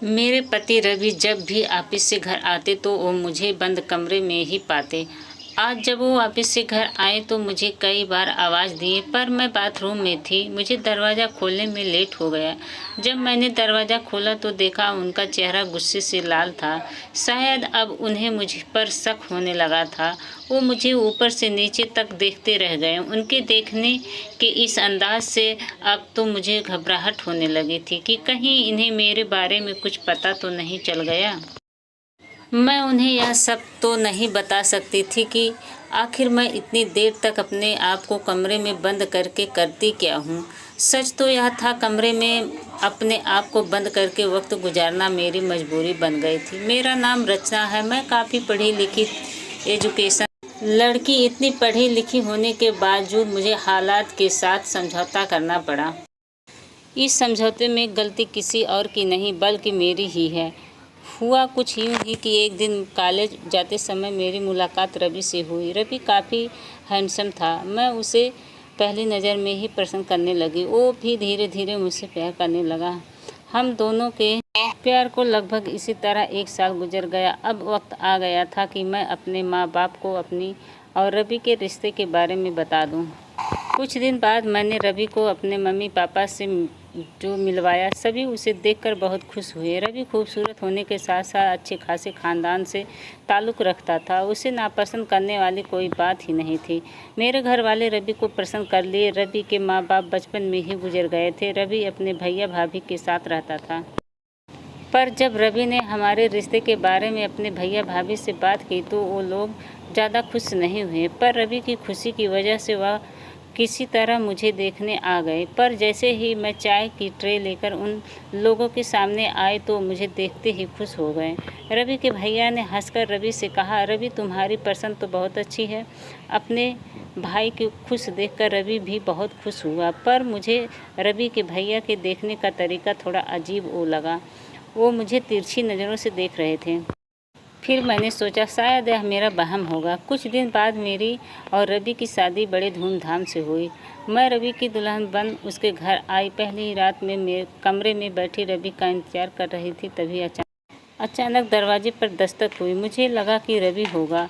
मेरे पति रवि जब भी ऑफिस से घर आते तो वो मुझे बंद कमरे में ही पाते। आज जब वो ऑफिस से घर आए तो मुझे कई बार आवाज़ दिए, पर मैं बाथरूम में थी। मुझे दरवाज़ा खोलने में लेट हो गया। जब मैंने दरवाज़ा खोला तो देखा उनका चेहरा गुस्से से लाल था। शायद अब उन्हें मुझ पर शक होने लगा था। वो मुझे ऊपर से नीचे तक देखते रह गए। उनके देखने के इस अंदाज से अब तो मुझे घबराहट होने लगी थी कि कहीं इन्हें मेरे बारे में कुछ पता तो नहीं चल गया। मैं उन्हें यह सब तो नहीं बता सकती थी कि आखिर मैं इतनी देर तक अपने आप को कमरे में बंद करके करती क्या हूँ। सच तो यह था, कमरे में अपने आप को बंद करके वक्त गुजारना मेरी मजबूरी बन गई थी। मेरा नाम रचना है। मैं काफ़ी पढ़ी लिखी एजुकेशन लड़की। इतनी पढ़ी लिखी होने के बावजूद मुझे हालात के साथ समझौता करना पड़ा। इस समझौते में गलती किसी और की नहीं बल्कि मेरी ही है। हुआ कुछ यूँ ही कि एक दिन कॉलेज जाते समय मेरी मुलाकात रवि से हुई। रवि काफ़ी हैंडसम था। मैं उसे पहली नज़र में ही पसंद करने लगी। वो भी धीरे धीरे मुझसे प्यार करने लगा। हम दोनों के प्यार को लगभग इसी तरह 1 साल गुजर गया। अब वक्त आ गया था कि मैं अपने माँ बाप को अपनी और रवि के रिश्ते के बारे में बता दूँ। कुछ दिन बाद मैंने रवि को अपने मम्मी पापा से जो मिलवाया, सभी उसे देखकर बहुत खुश हुए। रवि खूबसूरत होने के साथ साथ अच्छे खासे ख़ानदान से ताल्लुक़ रखता था। उसे नापसंद करने वाली कोई बात ही नहीं थी। मेरे घर वाले रवि को पसंद कर लिए। रवि के माँ बाप बचपन में ही गुजर गए थे। रवि अपने भैया भाभी के साथ रहता था। पर जब रवि ने हमारे रिश्ते के बारे में अपने भैया भाभी से बात की तो वो लोग ज़्यादा खुश नहीं हुए। पर रवि की खुशी की वजह से वह किसी तरह मुझे देखने आ गए। पर जैसे ही मैं चाय की ट्रे लेकर उन लोगों के सामने आई तो मुझे देखते ही खुश हो गए। रवि के भैया ने हंसकर रवि से कहा, रवि तुम्हारी पसंद तो बहुत अच्छी है। अपने भाई को खुश देखकर रवि भी बहुत खुश हुआ। पर मुझे रवि के भैया के देखने का तरीका थोड़ा अजीब लगा। वो मुझे तिरछी नज़रों से देख रहे थे। फिर मैंने सोचा शायद यह मेरा वहम होगा। कुछ दिन बाद मेरी और रवि की शादी बड़े धूमधाम से हुई। मैं रवि की दुल्हन बन उसके घर आई। पहली ही रात में मेरे कमरे में बैठी रवि का इंतजार कर रही थी। तभी अचानक दरवाजे पर दस्तक हुई। मुझे लगा कि रवि होगा,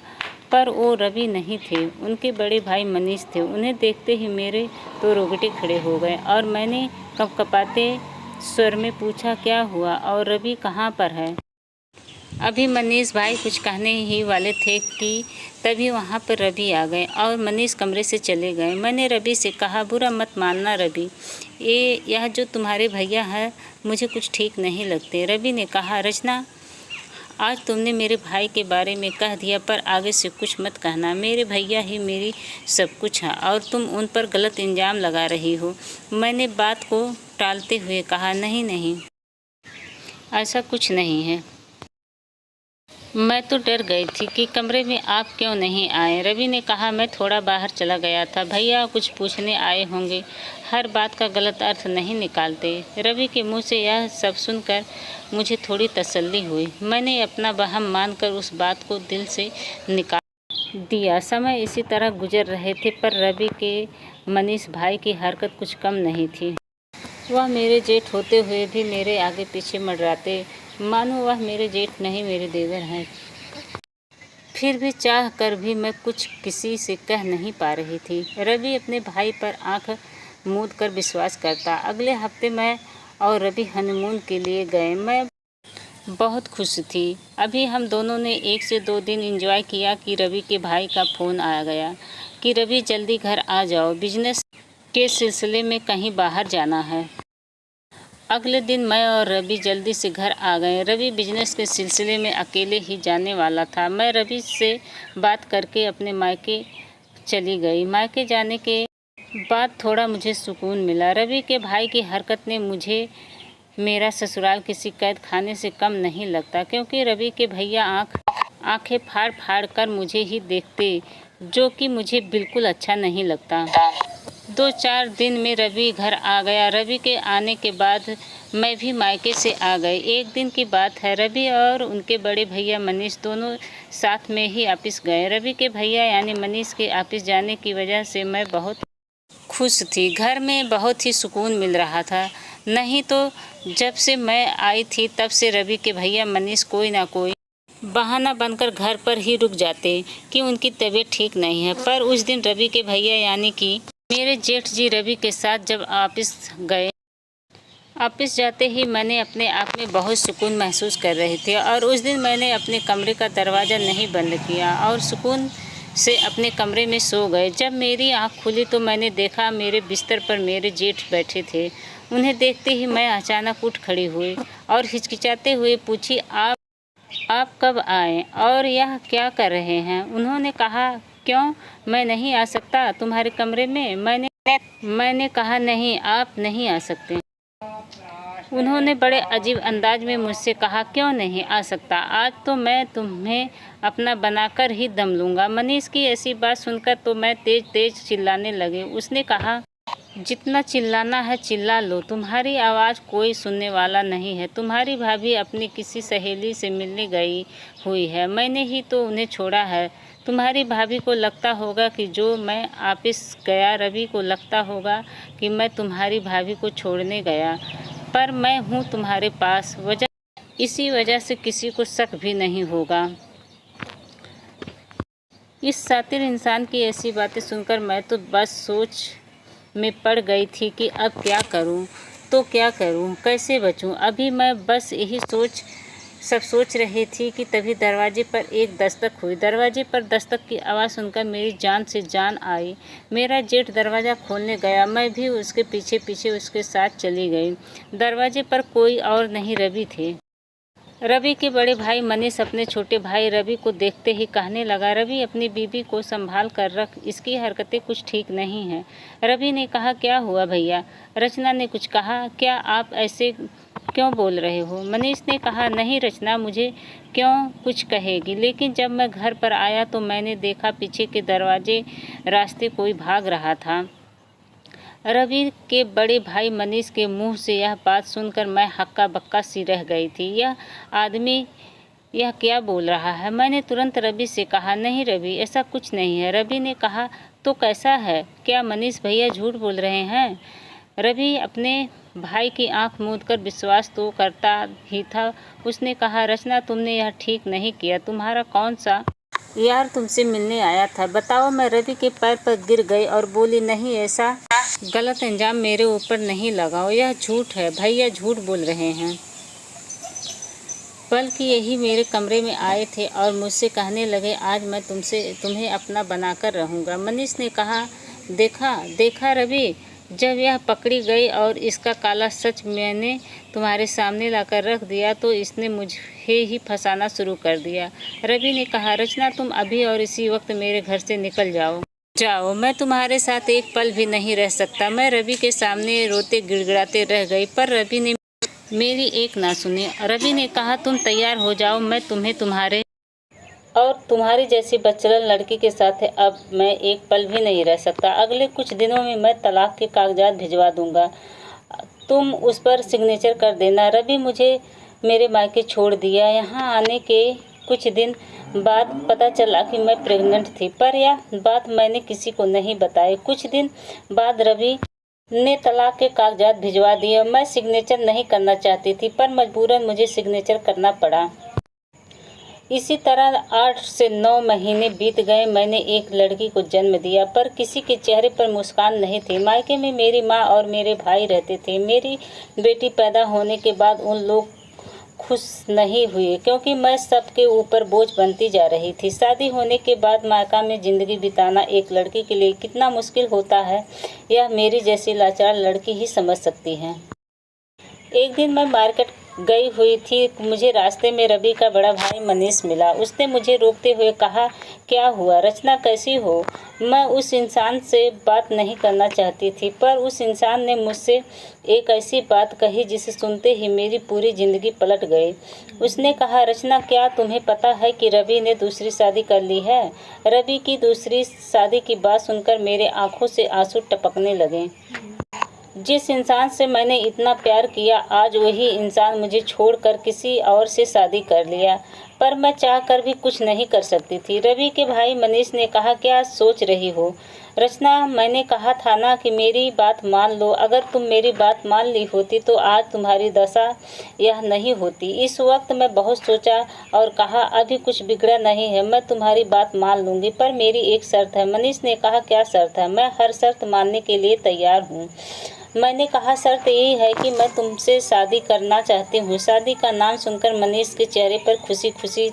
पर वो रवि नहीं थे। उनके बड़े भाई मनीष थे। उन्हें देखते ही मेरे तो रोंगटे खड़े हो गए और मैंने कँपकँपाते स्वर में पूछा, क्या हुआ और रवि कहाँ पर है? अभी मनीष भाई कुछ कहने ही वाले थे कि तभी वहाँ पर रवि आ गए और मनीष कमरे से चले गए। मैंने रवि से कहा, बुरा मत मानना रवि, यह जो तुम्हारे भैया हैं मुझे कुछ ठीक नहीं लगते। रवि ने कहा, रचना आज तुमने मेरे भाई के बारे में कह दिया, पर आगे से कुछ मत कहना। मेरे भैया ही मेरी सब कुछ है और तुम उन पर गलत इल्ज़ाम लगा रही हो। मैंने बात को टालते हुए कहा, नहीं नहीं, ऐसा कुछ नहीं है। मैं तो डर गई थी कि कमरे में आप क्यों नहीं आए। रवि ने कहा, मैं थोड़ा बाहर चला गया था। भैया कुछ पूछने आए होंगे। हर बात का गलत अर्थ नहीं निकालते। रवि के मुंह से यह सब सुनकर मुझे थोड़ी तसल्ली हुई। मैंने अपना वहम मानकर उस बात को दिल से निकाल दिया। समय इसी तरह गुजर रहे थे, पर रवि के मनीष भाई की हरकत कुछ कम नहीं थी। वह मेरे जेठ होते हुए भी मेरे आगे पीछे मंडराते, मानो वह मेरे जेठ नहीं मेरे देवर हैं। फिर भी चाह कर भी मैं कुछ किसी से कह नहीं पा रही थी। रवि अपने भाई पर आंख मूंद कर विश्वास करता। अगले हफ्ते मैं और रवि हनीमून के लिए गए। मैं बहुत खुश थी। अभी हम दोनों ने 1 से 2 दिन एंजॉय किया कि रवि के भाई का फ़ोन आ गया कि रवि जल्दी घर आ जाओ, बिजनेस के सिलसिले में कहीं बाहर जाना है। अगले दिन मैं और रवि जल्दी से घर आ गए। रवि बिजनेस के सिलसिले में अकेले ही जाने वाला था। मैं रवि से बात करके अपने मायके चली गई। मायके जाने के बाद थोड़ा मुझे सुकून मिला। रवि के भाई की हरकत ने मुझे मेरा ससुराल किसी कैद खाने से कम नहीं लगता, क्योंकि रवि के भैया आंखें फाड़ फाड़ कर मुझे ही देखते, जो कि मुझे बिल्कुल अच्छा नहीं लगता। 2-4 दिन में रवि घर आ गया। रवि के आने के बाद मैं भी मायके से आ गई। एक दिन की बात है, रवि और उनके बड़े भैया मनीष दोनों साथ में ही ऑफिस गए। रवि के भैया यानी मनीष के ऑफिस जाने की वजह से मैं बहुत खुश थी। घर में बहुत ही सुकून मिल रहा था। नहीं तो जब से मैं आई थी तब से रवि के भैया मनीष कोई ना कोई बहाना बनकर घर पर ही रुक जाते कि उनकी तबीयत ठीक नहीं है। पर उस दिन रवि के भैया यानी कि मेरे जेठ जी रवि के साथ जब ऑफिस गए, ऑफिस जाते ही मैंने अपने आप में बहुत सुकून महसूस कर रही थी। और उस दिन मैंने अपने कमरे का दरवाज़ा नहीं बंद किया और सुकून से अपने कमरे में सो गए। जब मेरी आँख खुली तो मैंने देखा मेरे बिस्तर पर मेरे जेठ बैठे थे। उन्हें देखते ही मैं अचानक उठ खड़ी हुई और हिचकिचाते हुए पूछी, आप कब आए और यह क्या कर रहे हैं? उन्होंने कहा, क्यों, मैं नहीं आ सकता तुम्हारे कमरे में? मैंने कहा, नहीं, आप नहीं आ सकते। उन्होंने बड़े अजीब अंदाज में मुझसे कहा, क्यों नहीं आ सकता? आज तो मैं तुम्हें अपना बनाकर ही दम लूँगा। मनीष की ऐसी बात सुनकर तो मैं तेज तेज चिल्लाने लगी। उसने कहा, जितना चिल्लाना है चिल्ला लो, तुम्हारी आवाज़ कोई सुनने वाला नहीं है। तुम्हारी भाभी अपनी किसी सहेली से मिलने गई हुई है, मैंने ही तो उन्हें छोड़ा है। तुम्हारी भाभी को लगता होगा कि जो मैं ऑफिस गया, रवि को लगता होगा कि मैं तुम्हारी भाभी को छोड़ने गया, पर मैं हूँ तुम्हारे पास, इसी वजह से किसी को शक भी नहीं होगा। इस शातिर इंसान की ऐसी बातें सुनकर मैं तो बस सोच में पड़ गई थी कि अब क्या करूं, तो क्या करूं, कैसे बचूं। अभी मैं बस यही सोच रही थी कि तभी दरवाजे पर एक दस्तक हुई। दरवाजे पर दस्तक की आवाज़ सुनकर मेरी जान से जान आई। मेरा जेठ दरवाज़ा खोलने गया, मैं भी उसके पीछे पीछे उसके साथ चली गई। दरवाजे पर कोई और नहीं, रवि थे। रवि के बड़े भाई मनीष अपने छोटे भाई रवि को देखते ही कहने लगा, रवि, अपनी बीबी को संभाल कर रख, इसकी हरकतें कुछ ठीक नहीं हैं। रवि ने कहा, क्या हुआ भैया? रचना ने कुछ कहा, क्या आप ऐसे क्यों बोल रहे हो? मनीष ने कहा, नहीं रचना मुझे क्यों कुछ कहेगी, लेकिन जब मैं घर पर आया तो मैंने देखा पीछे के दरवाजे रास्ते कोई भाग रहा था। रवि के बड़े भाई मनीष के मुंह से यह बात सुनकर मैं हक्का बक्का सी रह गई थी। यह आदमी यह क्या बोल रहा है? मैंने तुरंत रवि से कहा, नहीं रवि, ऐसा कुछ नहीं है। रवि ने कहा, तो कैसा है? क्या मनीष भैया झूठ बोल रहे हैं? रवि अपने भाई की आंख मूंदकर विश्वास तो करता ही था। उसने कहा, रचना, तुमने यह ठीक नहीं किया। तुम्हारा कौन सा यार तुमसे मिलने आया था, बताओ। मैं रवि के पैर पर गिर गई और बोली, नहीं, ऐसा गलत इल्जाम मेरे ऊपर नहीं लगाओ, यह झूठ है, भैया झूठ बोल रहे हैं। बल्कि यही मेरे कमरे में आए थे और मुझसे कहने लगे, आज मैं तुम्हें अपना बनाकर रहूँगा। मनीष ने कहा, देखा रवि, जब यह पकड़ी गई और इसका काला सच मैंने तुम्हारे सामने लाकर रख दिया तो इसने मुझे ही फंसाना शुरू कर दिया। रवि ने कहा, रचना, तुम अभी और इसी वक्त मेरे घर से निकल जाओ, मैं तुम्हारे साथ एक पल भी नहीं रह सकता। मैं रवि के सामने रोते गिड़गिड़ाते रह गई, पर रवि ने मेरी एक ना सुनी। रवि ने कहा, तुम तैयार हो जाओ, मैं तुम्हारी जैसी बच्चलन लड़की के साथ अब मैं एक पल भी नहीं रह सकता। अगले कुछ दिनों में मैं तलाक के कागजात भिजवा दूंगा, तुम उस पर सिग्नेचर कर देना। रवि मुझे मेरे मायके छोड़ दिया। यहाँ आने के कुछ दिन बाद पता चला कि मैं प्रेग्नेंट थी, पर यह बात मैंने किसी को नहीं बताई। कुछ दिन बाद रवि ने तलाक के कागजात भिजवा दिए। मैं सिग्नेचर नहीं करना चाहती थी, पर मजबूरन मुझे सिग्नेचर करना पड़ा। इसी तरह 8 से 9 महीने बीत गए। मैंने एक लड़की को जन्म दिया, पर किसी के चेहरे पर मुस्कान नहीं थी। मायके में मेरी माँ और मेरे भाई रहते थे। मेरी बेटी पैदा होने के बाद उन लोग खुश नहीं हुए, क्योंकि मैं सबके ऊपर बोझ बनती जा रही थी। शादी होने के बाद मायका में ज़िंदगी बिताना एक लड़की के लिए कितना मुश्किल होता है, यह मेरी जैसी लाचार लड़की ही समझ सकती है। एक दिन मैं मार्केट गई हुई थी। मुझे रास्ते में रवि का बड़ा भाई मनीष मिला। उसने मुझे रोकते हुए कहा, क्या हुआ रचना, कैसी हो? मैं उस इंसान से बात नहीं करना चाहती थी, पर उस इंसान ने मुझसे एक ऐसी बात कही जिसे सुनते ही मेरी पूरी ज़िंदगी पलट गई। उसने कहा, रचना, क्या तुम्हें पता है कि रवि ने दूसरी शादी कर ली है? रवि की दूसरी शादी की बात सुनकर मेरे आंखों से आंसू टपकने लगे। जिस इंसान से मैंने इतना प्यार किया, आज वही इंसान मुझे छोड़कर किसी और से शादी कर लिया। पर मैं चाह कर भी कुछ नहीं कर सकती थी। रवि के भाई मनीष ने कहा, क्या सोच रही हो रचना? मैंने कहा था ना कि मेरी बात मान लो। अगर तुम मेरी बात मान ली होती तो आज तुम्हारी दशा यह नहीं होती। इस वक्त मैं बहुत सोचा और कहा, अभी कुछ बिगड़ा नहीं है, मैं तुम्हारी बात मान लूंगी, पर मेरी एक शर्त है। मनीष ने कहा, क्या शर्त है? मैं हर शर्त मानने के लिए तैयार हूँ। मैंने कहा, शर्त यही है कि मैं तुमसे शादी करना चाहती हूँ। शादी का नाम सुनकर मनीष के चेहरे पर खुशी खुशी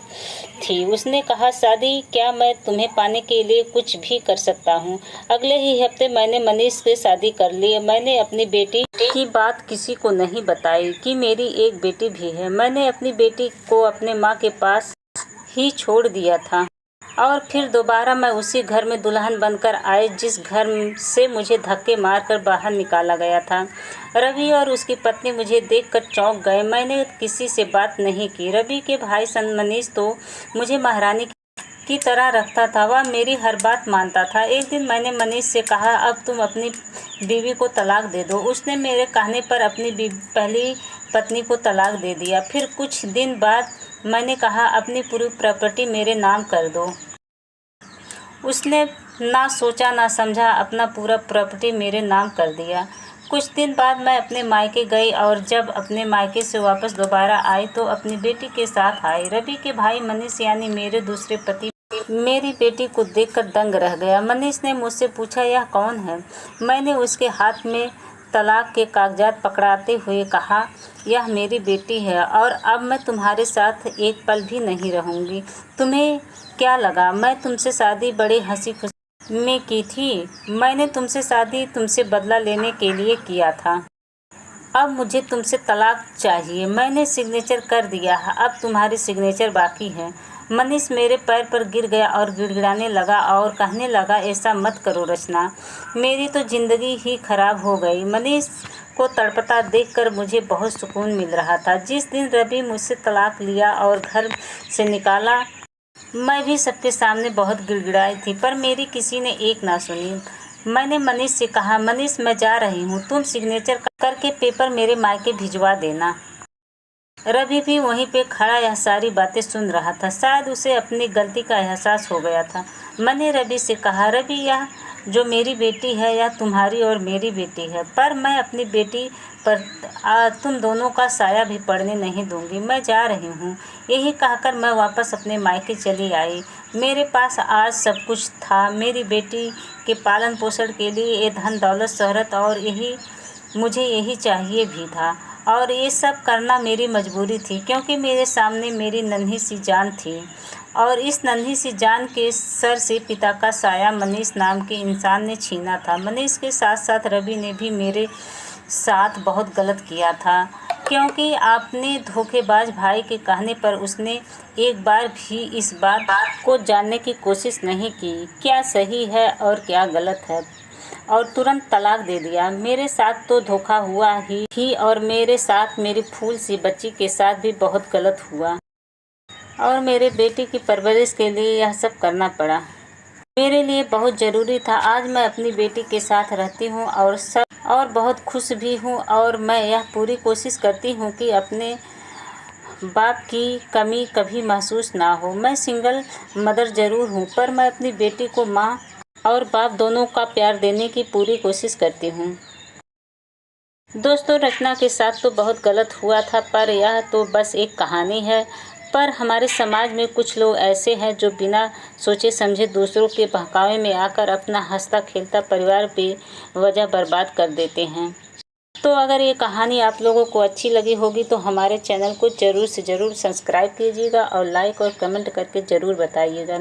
थी। उसने कहा, शादी? क्या मैं तुम्हें पाने के लिए कुछ भी कर सकता हूँ? अगले ही हफ्ते मैंने मनीष से शादी कर ली। मैंने अपनी बेटी की बात किसी को नहीं बताई कि मेरी एक बेटी भी है। मैंने अपनी बेटी को अपने माँ के पास ही छोड़ दिया था और फिर दोबारा मैं उसी घर में दुल्हन बनकर आई जिस घर से मुझे धक्के मारकर बाहर निकाला गया था। रवि और उसकी पत्नी मुझे देखकर चौंक गए। मैंने किसी से बात नहीं की। रवि के भाई मनीष तो मुझे महारानी की तरह रखता था। वह मेरी हर बात मानता था। एक दिन मैंने मनीष से कहा, अब तुम अपनी बीवी को तलाक दे दो। उसने मेरे कहने पर अपनी पहली पत्नी को तलाक दे दिया। फिर कुछ दिन बाद मैंने कहा, अपनी पूरी प्रॉपर्टी मेरे नाम कर दो। उसने ना सोचा ना समझा अपना पूरा प्रॉपर्टी मेरे नाम कर दिया। कुछ दिन बाद मैं अपने मायके गई और जब अपने मायके से वापस दोबारा आई तो अपनी बेटी के साथ आई। रवि के भाई मनीष यानी मेरे दूसरे पति मेरी बेटी को देखकर दंग रह गया। मनीष ने मुझसे पूछा, यह कौन है? मैंने उसके हाथ में तलाक के कागजात पकड़ाते हुए कहा, यह मेरी बेटी है और अब मैं तुम्हारे साथ एक पल भी नहीं रहूँगी। तुम्हें क्या लगा मैं तुमसे शादी बड़े हंसी खुशी में की थी? मैंने तुमसे शादी तुमसे बदला लेने के लिए किया था। अब मुझे तुमसे तलाक चाहिए। मैंने सिग्नेचर कर दिया है, अब तुम्हारी सिग्नेचर बाकी है। मनीष मेरे पैर पर गिर गया और गिड़गिड़ाने लगा और कहने लगा, ऐसा मत करो रचना, मेरी तो ज़िंदगी ही खराब हो गई। मनीष को तड़पता देखकर मुझे बहुत सुकून मिल रहा था। जिस दिन रवि मुझसे तलाक लिया और घर से निकाला, मैं भी सबके सामने बहुत गिड़गिड़ाई थी, पर मेरी किसी ने एक ना सुनी। मैंने मनीष से कहा, मनीष मैं जा रही हूँ, तुम सिग्नेचर करके पेपर मेरे मायके भिजवा देना। रवि भी वहीं पे खड़ा यह सारी बातें सुन रहा था। शायद उसे अपनी गलती का एहसास हो गया था। मैंने रवि से कहा, रवि यह जो मेरी बेटी है यह तुम्हारी और मेरी बेटी है, पर मैं अपनी बेटी पर तुम दोनों का साया भी पड़ने नहीं दूंगी। मैं जा रही हूँ। यही कहकर मैं वापस अपने मायके चली आई। मेरे पास आज सब कुछ था, मेरी बेटी के पालन पोषण के लिए ये धन दौलत शोहरत, और मुझे यही चाहिए भी था और ये सब करना मेरी मजबूरी थी, क्योंकि मेरे सामने मेरी नन्ही सी जान थी और इस नन्ही सी जान के सर से पिता का साया मनीष नाम के इंसान ने छीना था। मनीष के साथ साथ रवि ने भी मेरे साथ बहुत गलत किया था, क्योंकि आपने धोखेबाज भाई के कहने पर उसने एक बार भी इस बात को जानने की कोशिश नहीं की क्या सही है और क्या गलत है, और तुरंत तलाक दे दिया। मेरे साथ तो धोखा हुआ ही और मेरे साथ मेरी फूल सी बच्ची के साथ भी बहुत गलत हुआ और मेरे बेटी की परवरिश के लिए यह सब करना पड़ा। मेरे लिए बहुत ज़रूरी था। आज मैं अपनी बेटी के साथ रहती हूँ और बहुत खुश भी हूँ, और मैं यह पूरी कोशिश करती हूँ कि अपने बाप की कमी कभी महसूस ना हो। मैं सिंगल मदर ज़रूर हूँ, पर मैं अपनी बेटी को माँ और बाप दोनों का प्यार देने की पूरी कोशिश करती हूँ। दोस्तों, रचना के साथ तो बहुत गलत हुआ था, पर यह तो बस एक कहानी है। पर हमारे समाज में कुछ लोग ऐसे हैं जो बिना सोचे समझे दूसरों के बहकावे में आकर अपना हंसता खेलता परिवार बेवजह बर्बाद कर देते हैं। तो अगर ये कहानी आप लोगों को अच्छी लगी होगी तो हमारे चैनल को ज़रूर से ज़रूर सब्सक्राइब कीजिएगा और लाइक और कमेंट करके ज़रूर बताइएगा।